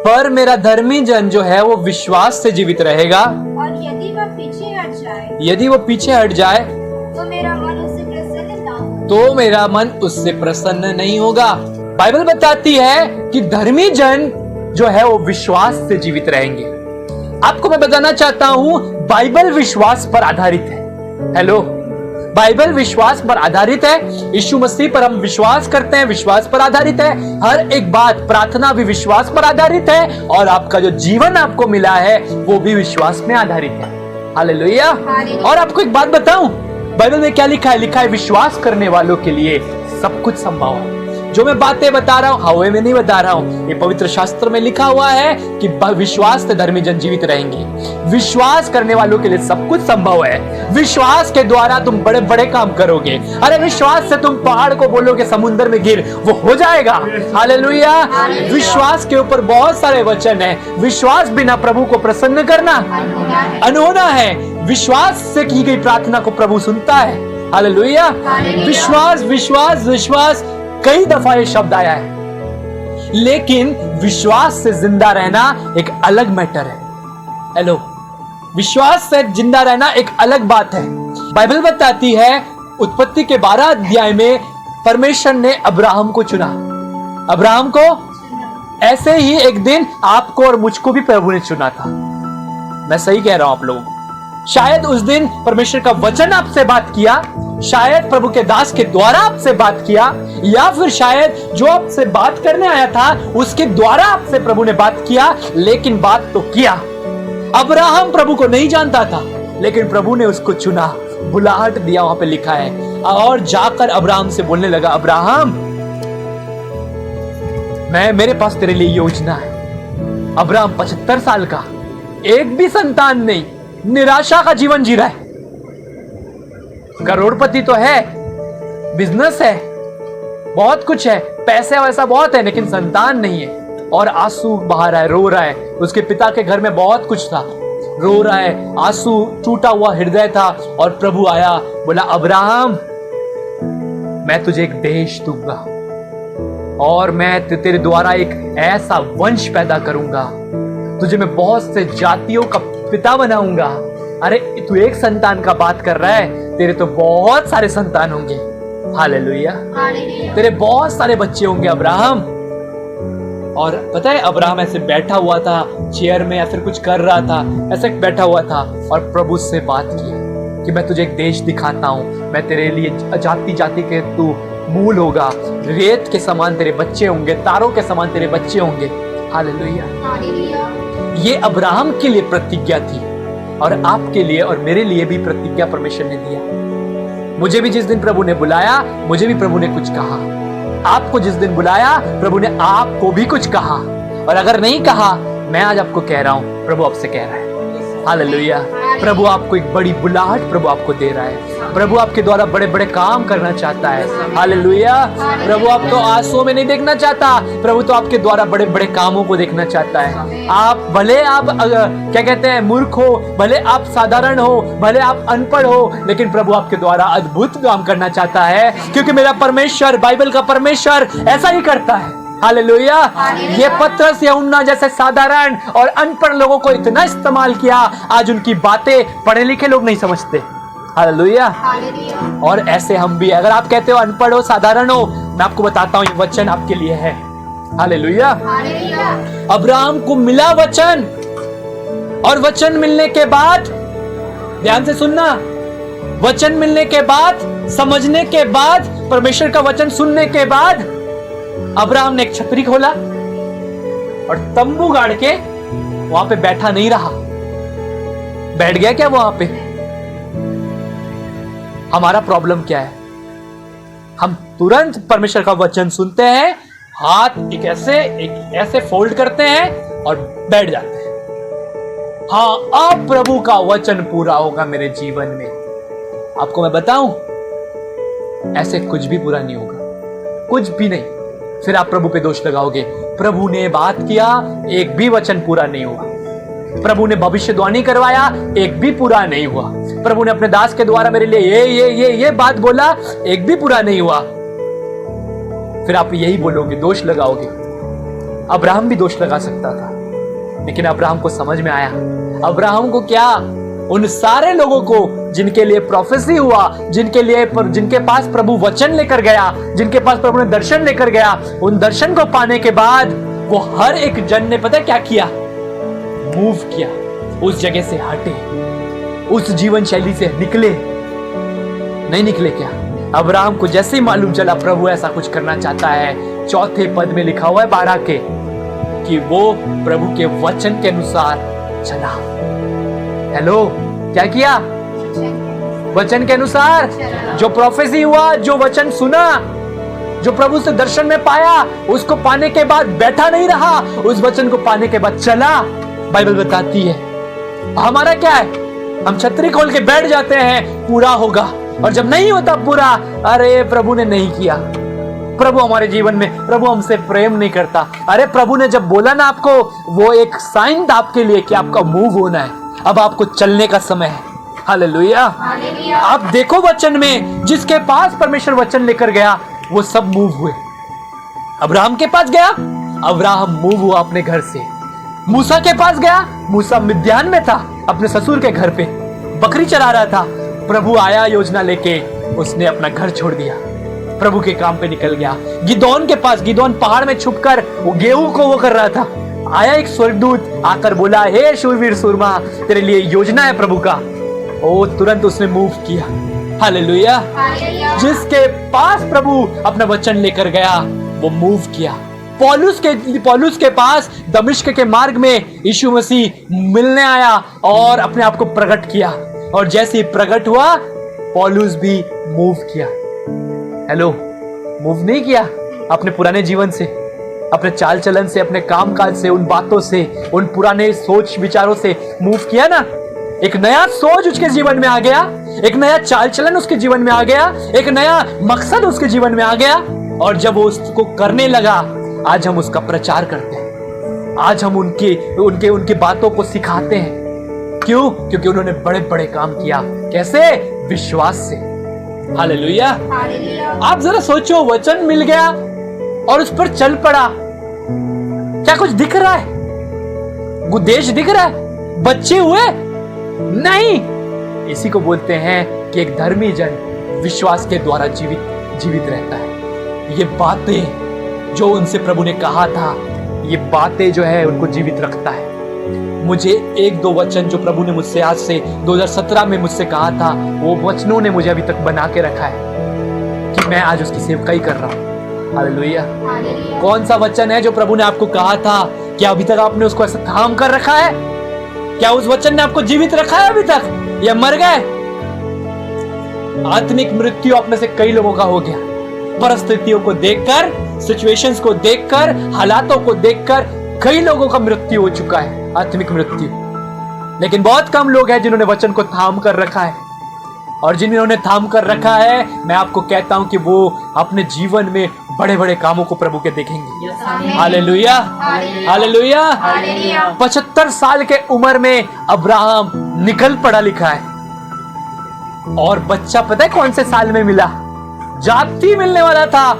पर मेरा धर्मी जन जो है वो विश्वास से जीवित रहेगा। और यदि वह पीछे हट जाए तो मेरा मन उससे प्रसन्न ना हो। तो मेरा मन उससे प्रसन्न नहीं होगा। बाइबल बताती है कि धर्मी जन जो है वो विश्वास से जीवित रहेंगे। आपको मैं बताना चाहता हूं, बाइबल विश्वास पर आधारित है। हेलो, बाइबल विश्वास पर आधारित है। यीशु मसीह पर हम विश्वास करते हैं, विश्वास पर आधारित है। हर एक बात, प्रार्थना भी विश्वास पर आधारित है, और आपका जो जीवन आपको मिला है वो भी विश्वास में आधारित है। हालेलुया। और आपको एक बात बताऊं, बाइबल में क्या लिखा है? लिखा है विश्वास करने वालों के लिए सब कुछ संभव है। जो मैं बातें बता रहा हूं हवा में नहीं बता रहा हूं, ये पवित्र शास्त्र में लिखा हुआ है कि विश्वास से धर्मी जन जीवित रहेंगे। विश्वास करने वालों के लिए सब कुछ संभव है। विश्वास के द्वारा तुम बड़े बड़े काम करोगे। अरे विश्वास से तुम पहाड़ को बोलोगे समुद्र में गिर, वो हो जाएगा। हालेलुया। विश्वास के ऊपर बहुत सारे वचन है। विश्वास बिना प्रभु को प्रसन्न करना अनहोना है। विश्वास से की गई प्रार्थना को प्रभु सुनता है। हालेलुया। विश्वास विश्वास विश्वास, कई दफा ये शब्द आया है, लेकिन विश्वास से जिंदा रहना एक अलग मैटर है। हेलो, विश्वास से जिंदा रहना एक अलग बात है। बाइबल बताती है उत्पत्ति के 12 अध्याय में परमेश्वर ने अब्राहम को चुना। अब्राहम को ऐसे ही एक दिन आपको और मुझको भी प्रभु ने चुना था। मैं सही कह रहा हूं आप लोगों को? शायद उस दिन परमेश्वर का वचन आपसे बात किया, शायद प्रभु के दास के द्वारा आपसे बात किया, या फिर शायद जो आपसे बात करने आया था उसके द्वारा आपसे प्रभु ने बात किया, लेकिन बात तो किया। अब्राहम प्रभु को नहीं जानता था, लेकिन प्रभु ने उसको चुना, बुलाहट दिया, वहां पे लिखा है। और जाकर अब्राहम से बोलने लगा, अब्राहम मेरे पास तेरे लिए योजना है। अब्राहम 75 साल का, एक भी संतान नहीं, निराशा का जीवन जी रहा है। करोड़पति तो है, बिजनेस है, बहुत कुछ है, पैसे वैसा बहुत है, लेकिन संतान नहीं है। और आंसू बहा रहा है, रो रहा है। उसके पिता के घर में बहुत कुछ था, रो रहा है, आंसू, टूटा हुआ हृदय था। और प्रभु आया, बोला अब्राहम मैं तुझे एक देश दूंगा, और मैं तेरे द्वारा एक ऐसा वंश पैदा करूंगा, तुझे मैं बहुत से जातियों का पिता बनाऊंगा। अरे तू एक संतान का बात कर रहा है, तेरे तो बहुत सारे संतान होंगे। हालेलुया। तेरे बहुत सारे बच्चे होंगे अब्राहम। और पता है, अब्राहम ऐसे बैठा हुआ था चेयर में, या फिर कुछ कर रहा था, ऐसे बैठा हुआ था, और प्रभु से बात की कि मैं तुझे एक देश दिखाता हूं, मैं तेरे लिए जाति जाति के तू मूल होगा, रेत के समान तेरे बच्चे होंगे, तारों के समान तेरे बच्चे होंगे। हालेलुया। ये अब्राहम के लिए प्रतिज्ञा थी, और आपके लिए और मेरे लिए भी प्रतिज्ञा परमेश्वर ने दिया। मुझे भी जिस दिन प्रभु ने बुलाया, मुझे भी प्रभु ने कुछ कहा। आपको जिस दिन बुलाया, प्रभु ने आपको भी कुछ कहा। और अगर नहीं कहा, मैं आज आपको कह रहा हूं, प्रभु आपसे कह रहा है। हालेलुया। प्रभु आपको एक बड़ी बुलाहट प्रभु आपको दे रहा है। प्रभु आपके द्वारा बड़े बड़े काम करना चाहता है। हालेलुया। प्रभु आपको आंसुओं में नहीं देखना चाहता, प्रभु तो आपके द्वारा बड़े बड़े कामों को देखना चाहता है। आप भले आप क्या कहते हैं, मूर्ख हो, भले आप साधारण हो, भले आप अनपढ़ हो, लेकिन प्रभु आपके द्वारा अद्भुत काम करना चाहता है, क्योंकि मेरा परमेश्वर, बाइबल का परमेश्वर ऐसा ही करता है। हालेलुया। ये पतरस यूहन्ना जैसे साधारण और अनपढ़ लोगों को इतना इस्तेमाल किया, आज उनकी बातें पढ़े लिखे लोग नहीं समझते। हालेलुया। और ऐसे हम भी, अगर आप कहते हो अनपढ़ हो, साधारण हो, मैं आपको बताता हूं ये वचन आपके लिए है। हालेलुया। अब्राहम को मिला वचन, और वचन मिलने के बाद, ध्यान से सुनना, वचन मिलने के बाद, समझने के बाद, परमेश्वर का वचन सुनने के बाद, अब्राहम ने एक छतरी खोला और तंबू गाड़ के वहां पे बैठा नहीं रहा। बैठ गया क्या वहां पे? हमारा प्रॉब्लम क्या है? हम तुरंत परमेश्वर का वचन सुनते हैं, हाथ एक ऐसे फोल्ड करते हैं और बैठ जाते हैं। हाँ, अब प्रभु का वचन पूरा होगा मेरे जीवन में। आपको मैं बताऊं, ऐसे कुछ भी पूरा नहीं होगा, कुछ भी नहीं। फिर आप प्रभु पे दोष लगाओगे, प्रभु ने बात किया, एक भी वचन पूरा नहीं हुआ। प्रभु ने भविष्यवाणी करवाया, एक भी पूरा नहीं हुआ। प्रभु ने अपने दास के द्वारा मेरे लिए ये बात बोला, एक भी पूरा नहीं हुआ। फिर आप यही बोलोगे, दोष लगाओगे। अब्राहम भी दोष लगा सकता था, लेकिन अब्राहम को समझ में आया। अब्राहम को क्या, उन सारे लोगों को जिनके लिए प्रोफेसी हुआ, जिनके पास प्रभु वचन लेकर गया, जिनके पास प्रभु ने दर्शन लेकर गया, उन दर्शन को पाने के बाद वो हर एक जन ने पता क्या किया, मूव किया, उस जगह से हटे, उस जीवन शैली से निकले। नहीं निकले क्या? अब्राहम को जैसे ही मालूम चला प्रभु ऐसा कुछ करना चाहता है, चौथे पद में लिखा हुआ है 12 के, कि वो प्रभु के वचन के अनुसार चला। हेलो, क्या किया? वचन के अनुसार। जो प्रोफेसी हुआ, जो वचन सुना, जो प्रभु से दर्शन में पाया, उसको पाने के बाद बैठा नहीं रहा, उस वचन को पाने के बाद चला। बाइबल बताती है। हमारा क्या है, हम छतरी खोल के बैठ जाते हैं पूरा होगा, और जब नहीं होता पूरा, अरे प्रभु ने नहीं किया, प्रभु हमारे जीवन में, प्रभु हमसे प्रेम नहीं करता। अरे प्रभु ने जब बोला ना आपको, वो एक साइन था आपके लिए कि आपका मूव होना है, अब आपको चलने का समय है। हालेलुया। आप देखो वचन में, जिसके पास परमेश्वर वचन लेकर गया वो सब मूव हुए। अब्राहम के पास गया, अब्राहम मूव हुआ अपने घर से। मूसा के पास गया, मूसा मिद्यान में था, अपने ससुर के घर पे बकरी चरा रहा था। प्रभु आया योजना लेके, उसने अपना घर छोड़ दिया, प्रभु के काम पे निकल गया। गिदोन के पास, गिदोन पहाड़ में छुपकर वो गेहूं को वो कर रहा था। आया एक स्वर्गदूत, आकर बोला, हे शूरवीर सूरमा, तेरे लिए योजना है प्रभु का। ओ तुरंत उसने मूव किया। हालेलुया। जिसके पास प्रभु अपना वचन लेकर गया वो मूव किया। पौलुस के पास दमिश्क के मार्ग में यीशु मसीह मिलने आया और अपने आप को प्रकट किया, और जैसे ही प्रकट हुआ पौलुस भी मूव किया। हेलो, मूव नहीं किया अपने पुराने जीवन से, अपने चाल चलन से, अपने काम काज से, उन बातों से, उन पुराने सोच विचारों से मूव किया ना। एक नया सोच उसके जीवन में आ गया, एक नया चाल चलन उसके जीवन में आ गया, एक नया मकसद उसके जीवन में आ गया, और जब वो उसको करने लगा, आज हम उसका प्रचार करते हैं, आज हम उनके बातों को सिखाते हैं। क्यों? क्योंकि उन्होंने बड़े बड़े काम किया। कैसे? विश्वास से। हालेलुया। आप जरा सोचो, वचन मिल गया और उस पर चल पड़ा, क्या कुछ दिख रहा है? उद्देश दिख रहा है? बच्चे हुए? नहीं। इसी को बोलते हैं कि एक धर्मी जन विश्वास के द्वारा जीवित रहता है। ये बातें जो उनसे प्रभु ने कहा था, ये बातें जो है उनको जीवित रखता है। मुझे 1-2 वचन जो प्रभु ने मुझसे आज से 2017 में मुझसे कहा था, वो वचनों ने मुझे अभी तक बना के रखा है कि मैं आज उसकी सेवकाई कर रहा हूँ। हालेलुया। कौन सा वचन है जो प्रभु ने आपको कहा था? क्या अभी तक आपने उसको ऐसा थाम कर रखा है? क्या उस वचन ने आपको जीवित रखा है अभी तक, या मर गए? आत्मिक मृत्यु आप में से कई लोगों का हो गया, परिस्थितियों को देखकर, सिचुएशंस को देखकर, हालातों को देखकर कई लोगों का मृत्यु हो चुका है, आत्मिक मृत्यु। लेकिन बहुत कम लोग हैं जिन्होंने वचन को थाम कर रखा है, और जिन्होंने थाम कर रखा है, मैं आपको कहता हूं कि वो अपने जीवन में बड़े बड़े कामों को प्रभु के देखेंगे। Hallelujah, hallelujah. 75 साल के उम्र में अब्राहम निकल पड़ा लिखा है, और बच्चा पता है कौन से साल में मिला? जाति मिलने वाला था,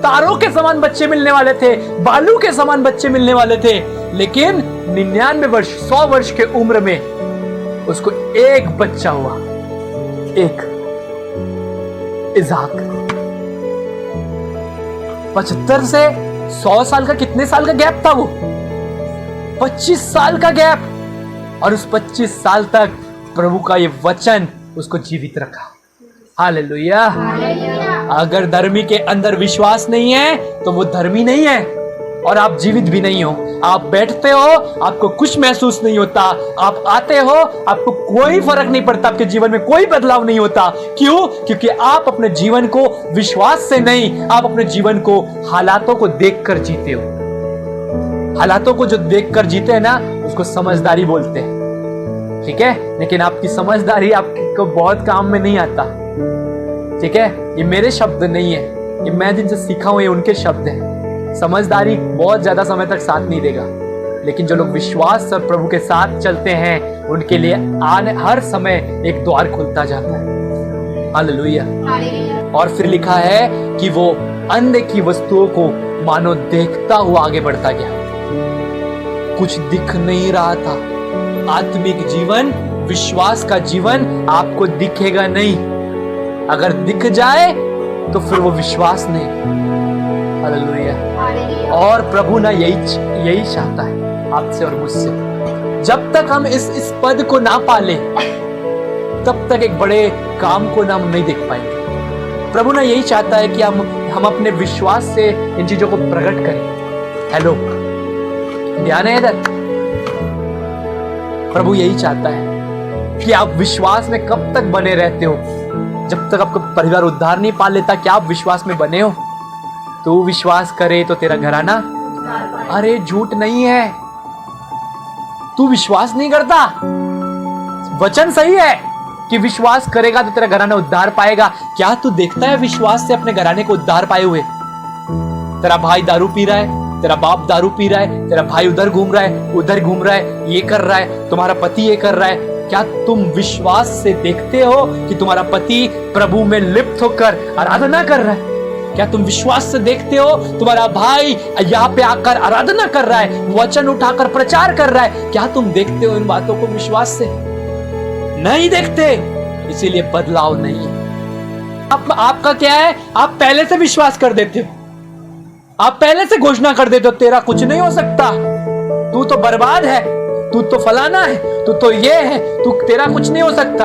तारों के समान बच्चे मिलने वाले थे, बालू के समान बच्चे मिलने वाले थे, लेकिन 99 वर्ष 100 वर्ष के उम्र में उसको एक बच्चा हुआ, एक इज़हाक। 75 से 100 साल का कितने साल का गैप था वो? 25 साल का गैप, और उस 25 साल तक प्रभु का ये वचन उसको जीवित रखा। हालेलुया। अगर धर्मी के अंदर विश्वास नहीं है तो वो धर्मी नहीं है, और आप जीवित भी नहीं हो। आप बैठते हो, आपको कुछ महसूस नहीं होता, आप आते हो, आपको कोई फर्क नहीं पड़ता, आपके जीवन में कोई बदलाव नहीं होता। क्यों? क्योंकि आप अपने जीवन को विश्वास से नहीं, आप अपने जीवन को हालातों को देखकर जीते हो। हालातों को जो देखकर जीते हैं ना, उसको समझदारी बोलते हैं, ठीक है? लेकिन आपकी समझदारी आपको बहुत काम में नहीं आता, ठीक है? ये मेरे शब्द नहीं है, ये मैं जिनसे सीखा हूं, ये उनके शब्द हैं। समझदारी बहुत ज्यादा समय तक साथ नहीं देगा, लेकिन जो लोग विश्वास और प्रभु के साथ चलते हैं, उनके लिए आने हर समय एक द्वार खुलता जाता है। हालेलुया। और फिर लिखा है कि वो अनदेखी वस्तुओं को मानो देखता हुआ आगे बढ़ता गया। कुछ दिख नहीं रहा था। आत्मिक जीवन, विश्वास का जीवन आपको दिखेगा नहीं। अगर दिख जाए तो फिर वो विश्वास नहीं। हालेलुया। हालेलुया। और प्रभु ना यही चाहता है आपसे और मुझसे। जब तक हम इस पद को ना पाले तब तक एक बड़े काम को ना हम नहीं देख पाएंगे। प्रभु ना यही चाहता है कि हम अपने विश्वास से इन चीजों को प्रकट करें। हेलो, ध्यान है इधर। प्रभु यही चाहता है कि आप विश्वास में कब तक बने रहते हो, जब तक आपका परिवार उद्धार नहीं पा लेता। क्या आप विश्वास में बने हो? तू विश्वास करे तो तेरा घराना, अरे झूठ नहीं है। तू विश्वास नहीं करता, वचन सही है कि विश्वास करेगा तो तेरा घराना उद्धार पाएगा। क्या तू देखता है विश्वास से अपने घराने को उद्धार पाए हुए? तेरा भाई दारू पी रहा है, तेरा बाप दारू पी रहा है, तेरा भाई उधर घूम रहा है, उधर घूम रहा है, ये कर रहा है, तुम्हारा पति ये कर रहा है। क्या तुम विश्वास से देखते हो कि तुम्हारा पति प्रभु में लिप्त होकर आराधना कर रहा है? क्या तुम विश्वास से देखते हो तुम्हारा भाई यहाँ पे आकर आराधना कर रहा है, वचन उठाकर प्रचार कर रहा है? क्या तुम देखते हो इन बातों को विश्वास से? नहीं देखते, इसीलिए बदलाव नहीं है। आपका क्या है? आप पहले से विश्वास कर देते हो, आप पहले से घोषणा कर देते हो तेरा कुछ नहीं हो सकता, तू तो बर्बाद है, तू तो फलाना है, तू तो ये है, तू तेरा कुछ नहीं हो सकता।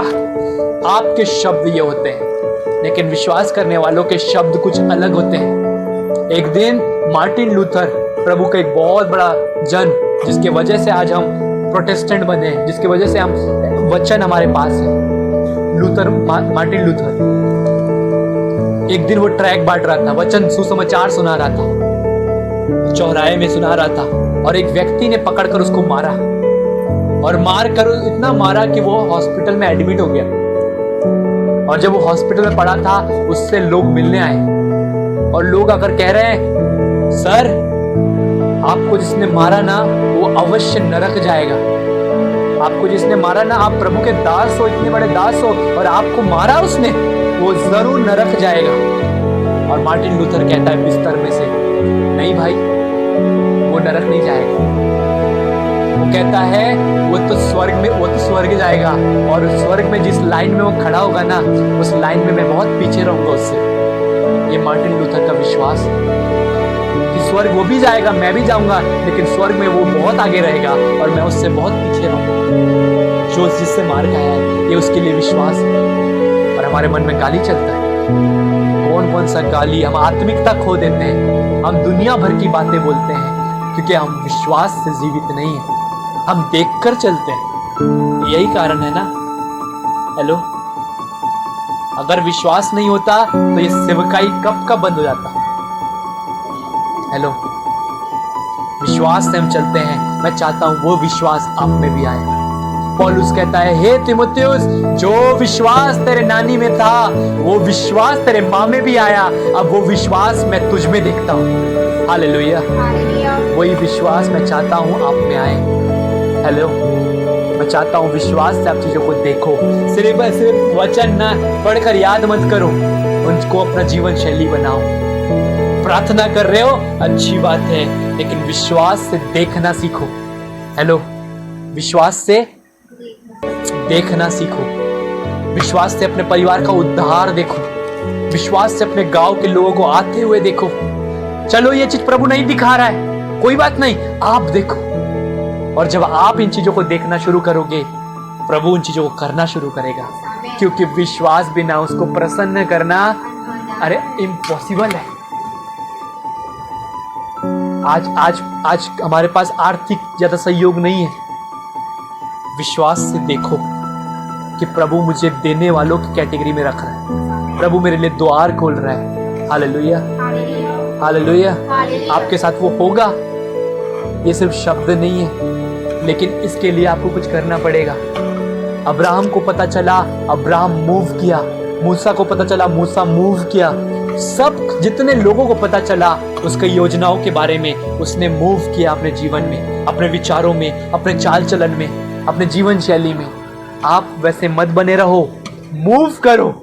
आपके शब्द ये होते हैं, लेकिन विश्वास करने वालों के शब्द कुछ अलग होते हैं। एक दिन मार्टिन लूथर, प्रभु का एक बहुत बड़ा जन, जिसके वजह से आज हम प्रोटेस्टेंट बने, जिसकी वजह से हम वचन हमारे पास है, लूथर, मार्टिन लूथर। एक दिन वो ट्रैक बांट रहा था, वचन सुसमाचार सुना रहा था, चौराहे में सुना रहा था, और एक व्यक्ति ने पकड़कर उसको मारा, और मार कर इतना मारा कि वो हॉस्पिटल में एडमिट हो गया। और जब वो हॉस्पिटल में पड़ा था, उससे लोग मिलने आए, और लोग आकर कह रहे हैं, सर आपको जिसने मारा ना वो अवश्य नरक जाएगा। आपको जिसने मारा ना, आप प्रभु के दास हो, इतने बड़े दास हो, और आपको मारा उसने, वो जरूर नरक जाएगा। और मार्टिन लूथर कहता है बिस्तर में से, नहीं भाई, वो नरक नहीं जाएगा। वो कहता है वो तो स्वर्ग जाएगा, और स्वर्ग में जिस लाइन में वो खड़ा होगा ना, उस लाइन में मैं बहुत पीछे रहूंगा उससे। ये मार्टिन लूथर का विश्वास कि स्वर्ग वो भी जाएगा, मैं भी जाऊंगा, लेकिन स्वर्ग में वो बहुत आगे रहेगा और मैं उससे बहुत पीछे रहूंगा। जो जिससे मार खाया है, ये उसके लिए विश्वास है। और हमारे मन में गाली चलता है, कौन कौन सा गाली। हम आत्मिकता खो देते हैं, हम दुनिया भर की बातें बोलते हैं, क्योंकि हम विश्वास से जीवित नहीं है, हम देखकर चलते हैं। यही कारण है ना। हेलो, अगर विश्वास नहीं होता तो ये सेवकाई कब का बंद हो जाता। हेलो, विश्वास से हम चलते हैं। मैं चाहता हूं वो विश्वास आप में भी आए। पौलुस कहता है, हे तीमुथियुस, जो विश्वास तेरे नानी में था, वो विश्वास तेरे माँ में भी आया। अब वो विश्वास मैं तुझ में देखता हूँ। हालेलुया। वही विश्वास मैं चाहता हूँ आप में आए। हेलो, मैं चाहता हूँ विश्वास से आप चीजों को देखो। सिर्फ वचन ना पढ़कर याद मत करो, उनको अपना जीवन शैली बनाओ। प्रार्थना कर रहे हो, अच्छी बात है, लेकिन विश्वास से देखना सीखो। हेलो, विश्वास से देखना सीखो। विश्वास से अपने परिवार का उद्धार देखो। विश्वास से अपने गांव के लोगों को आते हुए देखो। चलो, ये चीज प्रभु नहीं दिखा रहा है, कोई बात नहीं, आप देखो। और जब आप इन चीजों को देखना शुरू करोगे, प्रभु उन चीजों को करना शुरू करेगा, क्योंकि विश्वास बिना उसको प्रसन्न करना, अरे इम्पॉसिबल है। आज हमारे पास आर्थिक ज्यादा सहयोग नहीं है। विश्वास से देखो कि प्रभु मुझे देने वालों की कैटेगरी में रख रहा है, प्रभु मेरे लिए द्वार खोल रहा है। Hallelujah, hallelujah. आपके साथ वो होगा। ये सिर्फ शब्द नहीं है, लेकिन इसके लिए आपको कुछ करना पड़ेगा। अब्राहम को पता चला, अब्राहम मूव किया। मूसा को पता चला, मूसा मूव किया। सब जितने लोगों को पता चला उसके योजनाओं के बारे में, उसने मूव किया अपने जीवन में, अपने विचारों में, अपने चाल चलन में, अपने जीवन शैली में। आप वैसे मत बने रहो, मूव करो।